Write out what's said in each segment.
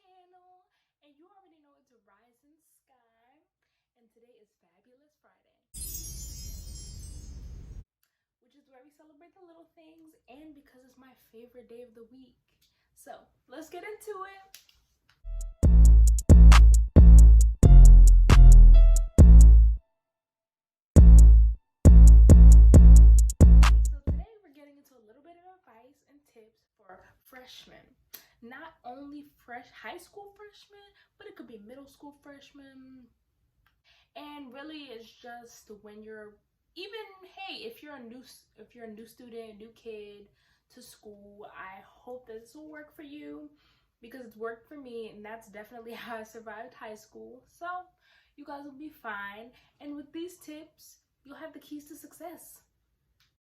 channel, and you already know it's Rising Sky, and today is Fabulous Friday, which is where we celebrate the little things, and because it's my favorite day of the week. So let's get into it. So today we're getting into a little bit of advice and tips for freshmen. Not only high school freshmen, but it could be middle school freshmen. And really it's just when you're even, hey, if you're a new student, new kid to school, I hope that this will work for you because it's worked for me, and that's definitely how I survived high school. So you guys will be fine, and with these tips you'll have the keys to success.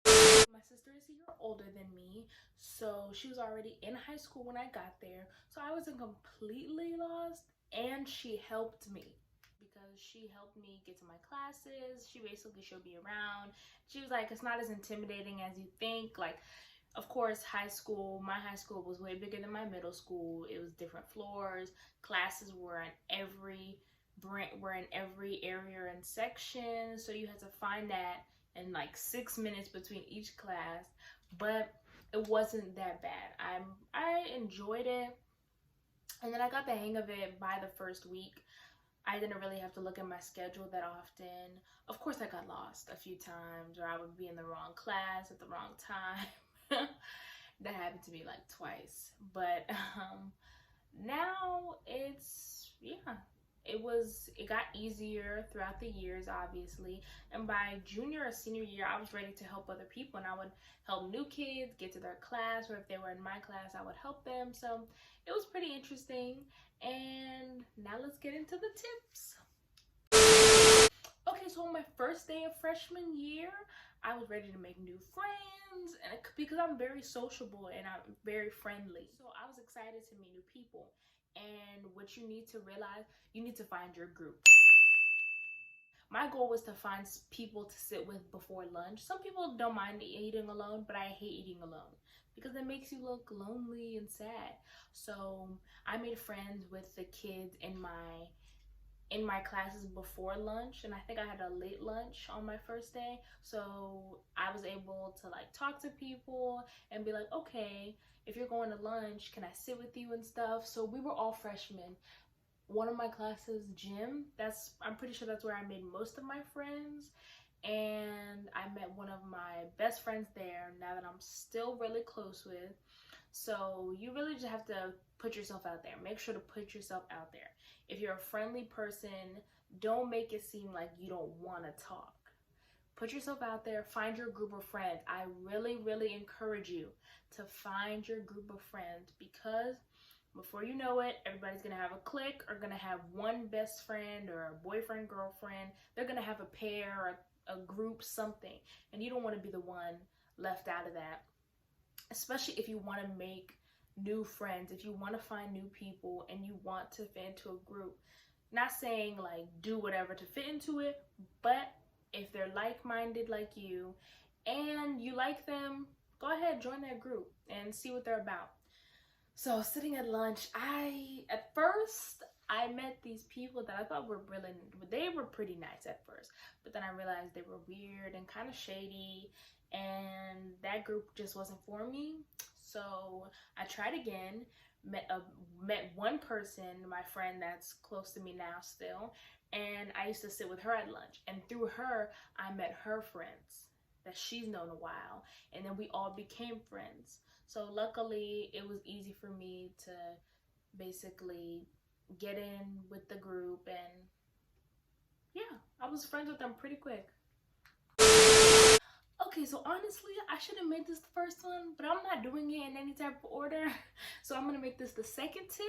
My sister is a year older than me, so she was already in high school when I got there, so I wasn't completely lost, and she helped me because she helped me get to my classes. She basically showed me around. She was like, it's not as intimidating as you think. Like, of course, my high school was way bigger than my middle school. It was different floors. Classes were in every area and section, so you had to find that in like 6 minutes between each class. But it wasn't that bad. I enjoyed it, and then I got the hang of it by the first week. I didn't really have to look at my schedule that often. Of course, I got lost a few times, or I would be in the wrong class at the wrong time. That happened to me like twice. But now it got easier throughout the years, obviously. And by junior or senior year, I was ready to help other people, and I would help new kids get to their class, or if they were in my class, I would help them. So it was pretty interesting. And now let's get into the tips. Okay, so on my first day of freshman year, I was ready to make new friends, and because I'm very sociable and I'm very friendly, so I was excited to meet new people. And what you need to realize, you need to find your group. My goal was to find people to sit with before lunch. Some people don't mind eating alone, but I hate eating alone because it makes you look lonely and sad. So I made friends with the kids in my classes before lunch, and I think I had a late lunch on my first day, so I was able to like talk to people and be like, okay, if you're going to lunch, can I sit with you and stuff. So we were all freshmen. One of my classes, gym, I'm pretty sure that's where I made most of my friends, and I met one of my best friends there now that I'm still really close with. So you really just have to put yourself out there. Make sure to put yourself out there. If you're a friendly person, don't make it seem like you don't want to talk. Put yourself out there. Find your group of friends. I really, really encourage you to find your group of friends, because before you know it, everybody's going to have a clique, or going to have one best friend or a boyfriend, girlfriend. They're going to have a pair or a group, something. And you don't want to be the one left out of that. Especially if you want to make new friends, if you want to find new people and you want to fit into a group. Not saying like do whatever to fit into it, but if they're like-minded like you and you like them, go ahead, join their group and see what they're about. So sitting at lunch, at first I met these people that I thought they were pretty nice at first, but then I realized they were weird and kind of shady, and that group just wasn't for me. So I tried again, met one person, my friend that's close to me now still, and I used to sit with her at lunch, and through her I met her friends that she's known a while, and then we all became friends. So luckily it was easy for me to basically get in with the group, and yeah, I was friends with them pretty quick. Okay, so honestly, I should have made this the first one, but I'm not doing it in any type of order. So I'm gonna make this the second tip.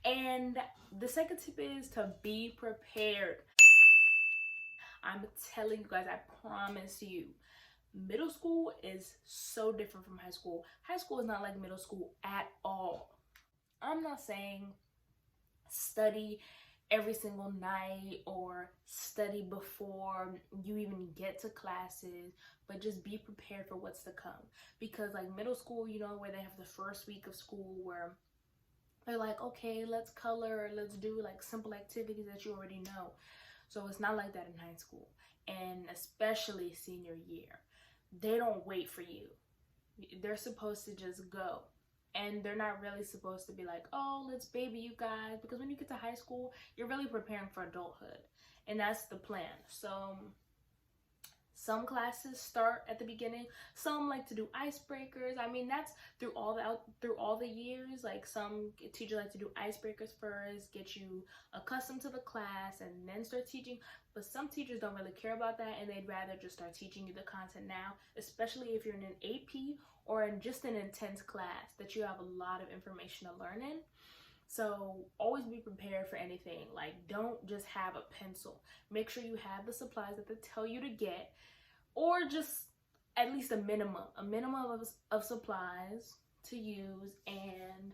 And the second tip is to be prepared. I'm telling you guys, I promise you, middle school is so different from high school. High school is not like middle school at all. I'm not saying study every single night or study before you even get to classes, but just be prepared for what's to come. Because like middle school, you know, where they have the first week of school where They're like, okay, let's color, let's do like simple activities that you already know. So it's not like that in high school, and especially senior year. They don't wait for you. They're supposed to just go. And they're not really supposed to be like, oh, let's baby you guys. Because when you get to high school, you're really preparing for adulthood. And that's the plan. So some classes start at the beginning. Some like to do icebreakers. I mean, that's through all the years. Like some teachers like to do icebreakers first, get you accustomed to the class, and then start teaching. But some teachers don't really care about that, and they'd rather just start teaching you the content now, especially if you're in an AP or in just an intense class that you have a lot of information to learn in. So always be prepared for anything. Like, don't just have a pencil. Make sure you have the supplies that they tell you to get, or just at least a minimum of supplies to use. And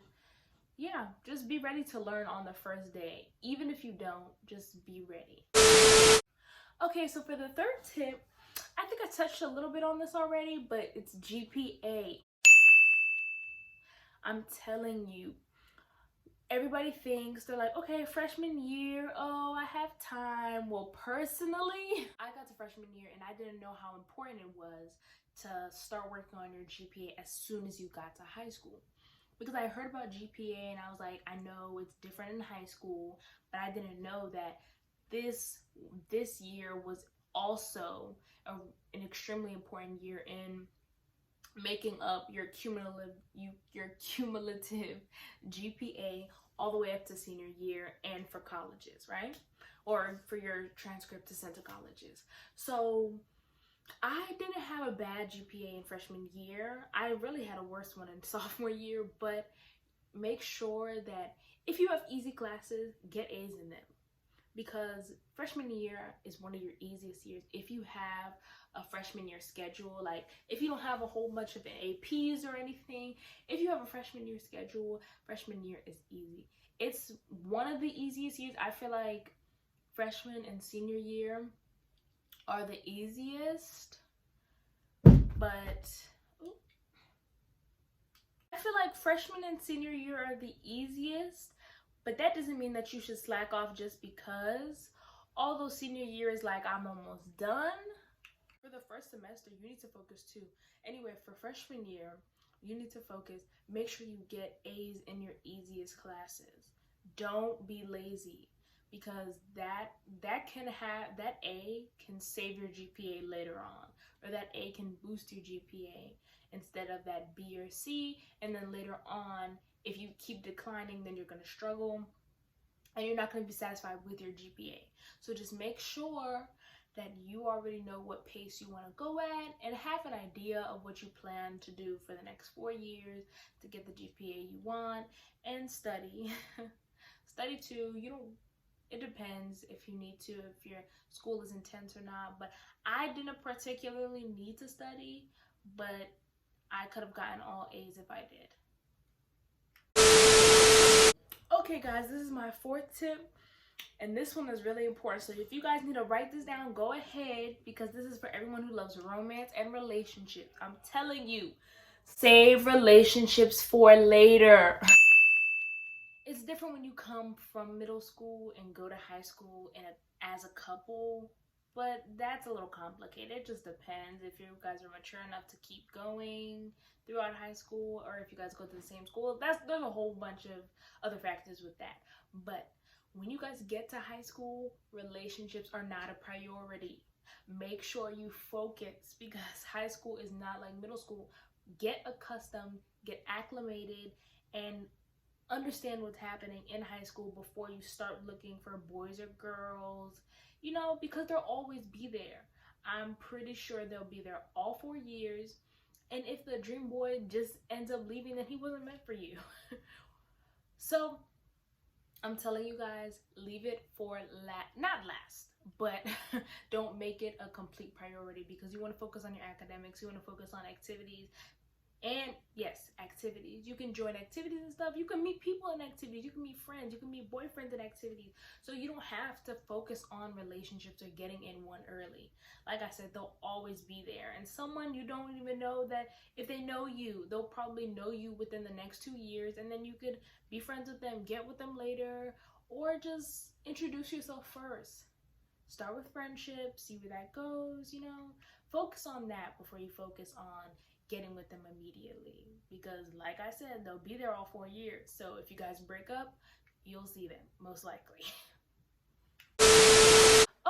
yeah, just be ready to learn on the first day. Even if you don't, just be ready. Okay, so for the third tip, I think I touched a little bit on this already, but it's GPA. I'm telling you, everybody thinks, they're like, okay, freshman year, oh, I have time. Well, personally, I got to freshman year and I didn't know how important it was to start working on your GPA as soon as you got to high school. Because I heard about GPA and I was like, I know it's different in high school, but I didn't know that this year was also an extremely important year in making up your cumulative GPA all the way up to senior year, and for colleges, right? Or for your transcript to send to colleges. So I didn't have a bad GPA in freshman year. I really had a worse one in sophomore year, but make sure that if you have easy classes, get A's in them. Because freshman year is one of your easiest years. If you have a freshman year schedule, like if you don't have a whole bunch of APs or anything, if you have a freshman year schedule, freshman year is easy. It's one of the easiest years. I feel like freshman and senior year are the easiest, but I feel like freshman and senior year are the easiest. But that doesn't mean that you should slack off just because. Although senior year is like, I'm almost done. For the first semester, you need to focus too. Anyway, for freshman year, you need to focus. Make sure you get A's in your easiest classes. Don't be lazy, because that A can save your GPA later on, or that A can boost your GPA instead of that B or C, and then later on, if you keep declining, then you're going to struggle and you're not going to be satisfied with your GPA. So just make sure that you already know what pace you want to go at and have an idea of what you plan to do for the next 4 years to get the GPA you want, and study. Study too. It depends if you need to, if your school is intense or not. But I didn't particularly need to study, but I could have gotten all A's if I did. Okay guys, this is my fourth tip, and this one is really important. So if you guys need to write this down, go ahead, because this is for everyone who loves romance and relationships. I'm telling you, save relationships for later. It's different when you come from middle school and go to high school and as a couple, but that's a little complicated. It just depends if you guys are mature enough to keep going throughout high school, or if you guys go to the same school. There's a whole bunch of other factors with that. But when you guys get to high school, relationships are not a priority. Make sure you focus, because high school is not like middle school. Get accustomed, get acclimated, and understand what's happening in high school before you start looking for boys or girls, because they'll always be there. I'm pretty sure they'll be there all 4 years. And if the dream boy just ends up leaving, then he wasn't meant for you. So I'm telling you guys, leave it for not last, but don't make it a complete priority, because you want to focus on your academics, you want to focus on activities, And yes, activities. You can join activities and stuff. You can meet people in activities. You can meet friends. You can meet boyfriends in activities. So you don't have to focus on relationships or getting in one early. Like I said, they'll always be there. And someone you don't even know, that if they know you, they'll probably know you within the next 2 years. And then you could be friends with them, get with them later, or just introduce yourself first. Start with friendship, see where that goes, you know. Focus on that before you focus on getting with them immediately, because like I said, they'll be there all 4 years. So if you guys break up, you'll see them most likely.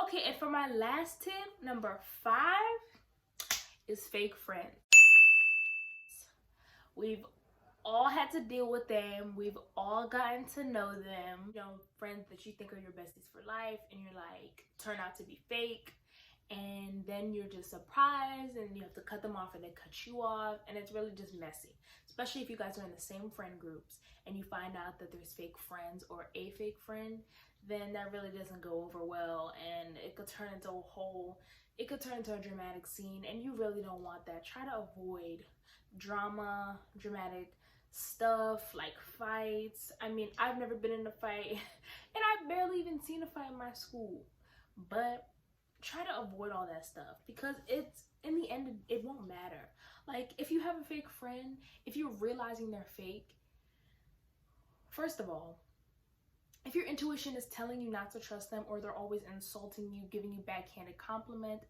Okay, and for my last tip, number 5 is fake friends. We've all had to deal with them. We've all gotten to know them. You know, friends that you think are your besties for life, and you're like, turn out to be fake. And then you're just surprised and you have to cut them off, and they cut you off, and it's really just messy. Especially if you guys are in the same friend groups and you find out that there's fake friends or a fake friend, then that really doesn't go over well, and it could turn into a dramatic scene, and you really don't want that. Try to avoid drama, dramatic stuff like fights. I mean, I've never been in a fight and I've barely even seen a fight in my school, but try to avoid all that stuff, because it's, in the end, it won't matter. Like, if you have a fake friend, if you're realizing they're fake, first of all, if your intuition is telling you not to trust them, or they're always insulting you, giving you backhanded compliments,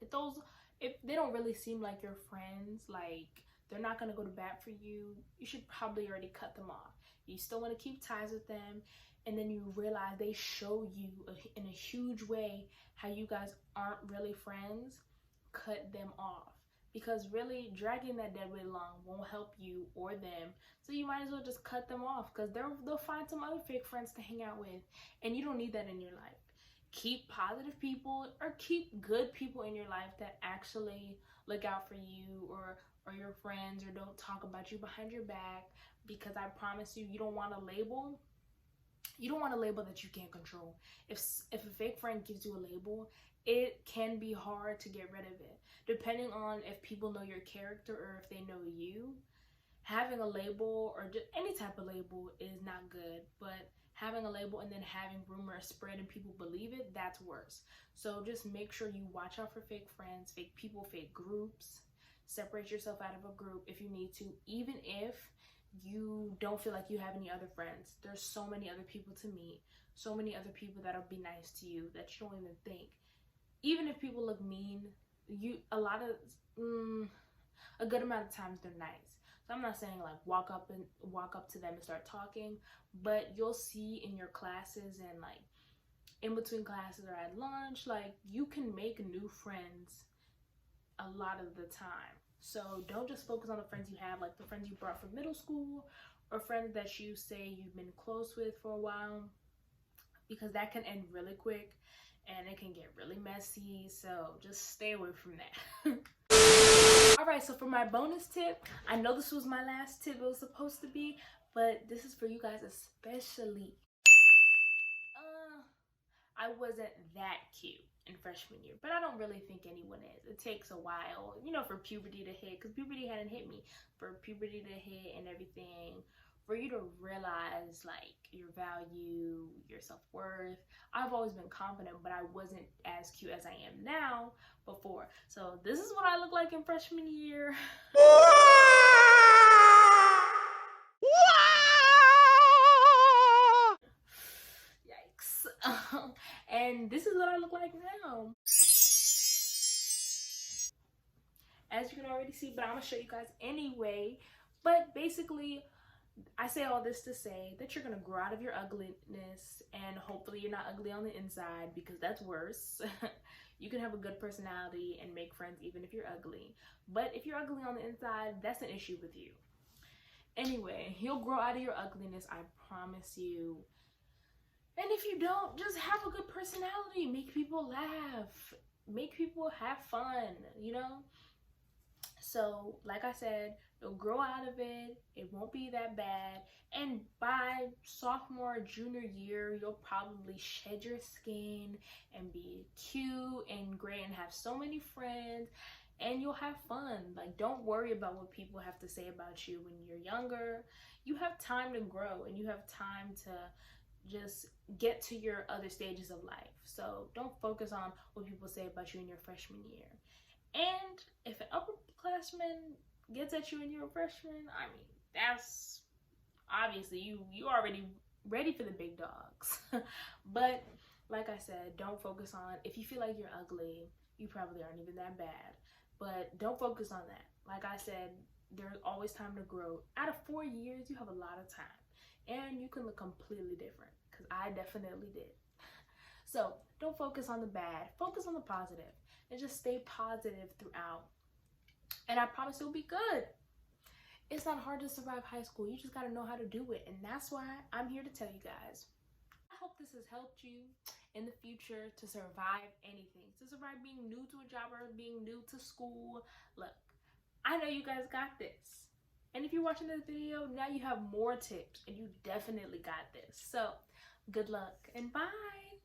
if they don't really seem like your friends, like they're not going to go to bat for you, you should probably already cut them off. You still want to keep ties with them, and then you realize they show you in a huge way how you guys aren't really friends, cut them off. Because really, dragging that dead weight along won't help you or them. So you might as well just cut them off, because they'll find some other fake friends to hang out with, and you don't need that in your life. Keep positive people, or keep good people in your life that actually look out for you, or your friends, or don't talk about you behind your back. Because I promise you, you don't want a label. You don't want a label that you can't control. If a fake friend gives you a label, it can be hard to get rid of it. Depending on if people know your character or if they know you, having a label, or just any type of label, is not good. But having a label and then having rumors spread and people believe it, that's worse. So just make sure you watch out for fake friends, fake people, fake groups. Separate yourself out of a group if you need to, even if you don't feel like you have any other friends. There's so many other people to meet, so many other people that'll be nice to you that you don't even think. Even if people look mean, a good amount of times they're nice. So I'm not saying like walk up to them and start talking, but you'll see in your classes and like in between classes or at lunch, like you can make new friends a lot of the time. So don't just focus on the friends you have, like the friends you brought from middle school, or friends that you say you've been close with for a while, because that can end really quick and it can get really messy. So just stay away from that. All right, so for my bonus tip, I know this was my last tip, it was supposed to be, but this is for you guys especially. I wasn't that cute in freshman year, but I don't really think anyone is. It takes a while, you know, for puberty to hit, because puberty hadn't hit me, for puberty to hit and everything, for you to realize like your value, your self-worth. I've always been confident, but I wasn't as cute as I am now before. So this is what I look like in freshman year. And this is what I look like now. As you can already see, but I'm gonna show you guys anyway. But basically, I say all this to say that you're gonna grow out of your ugliness, and hopefully you're not ugly on the inside, because that's worse. You can have a good personality and make friends even if you're ugly, but if you're ugly on the inside, that's an issue with you. Anyway, you'll grow out of your ugliness, I promise you. And if you don't, just have a good personality. Make people laugh. Make people have fun, you know? So, like I said, you'll grow out of it. It won't be that bad. And by sophomore, junior year, you'll probably shed your skin and be cute and great and have so many friends. and you'll have fun. Like, don't worry about what people have to say about you when you're younger. You have time to grow, and you have time to just get to your other stages of life. So don't focus on what people say about you in your freshman year. And if an upperclassman gets at you when you're a freshman, I mean, that's obviously you already ready for the big dogs. But like I said, don't focus on, if you feel like you're ugly, you probably aren't even that bad. But don't focus on that. Like I said, there's always time to grow. Out of 4 years, you have a lot of time. And you can look completely different, because I definitely did. So don't focus on the bad, focus on the positive, and just stay positive throughout. And I promise it'll be good. It's not hard to survive high school. You just gotta know how to do it. And that's why I'm here to tell you guys. I hope this has helped you in the future to survive anything, to survive being new to a job or being new to school. Look, I know you guys got this. And if you're watching this video, now you have more tips, and you definitely got this. So good luck and bye.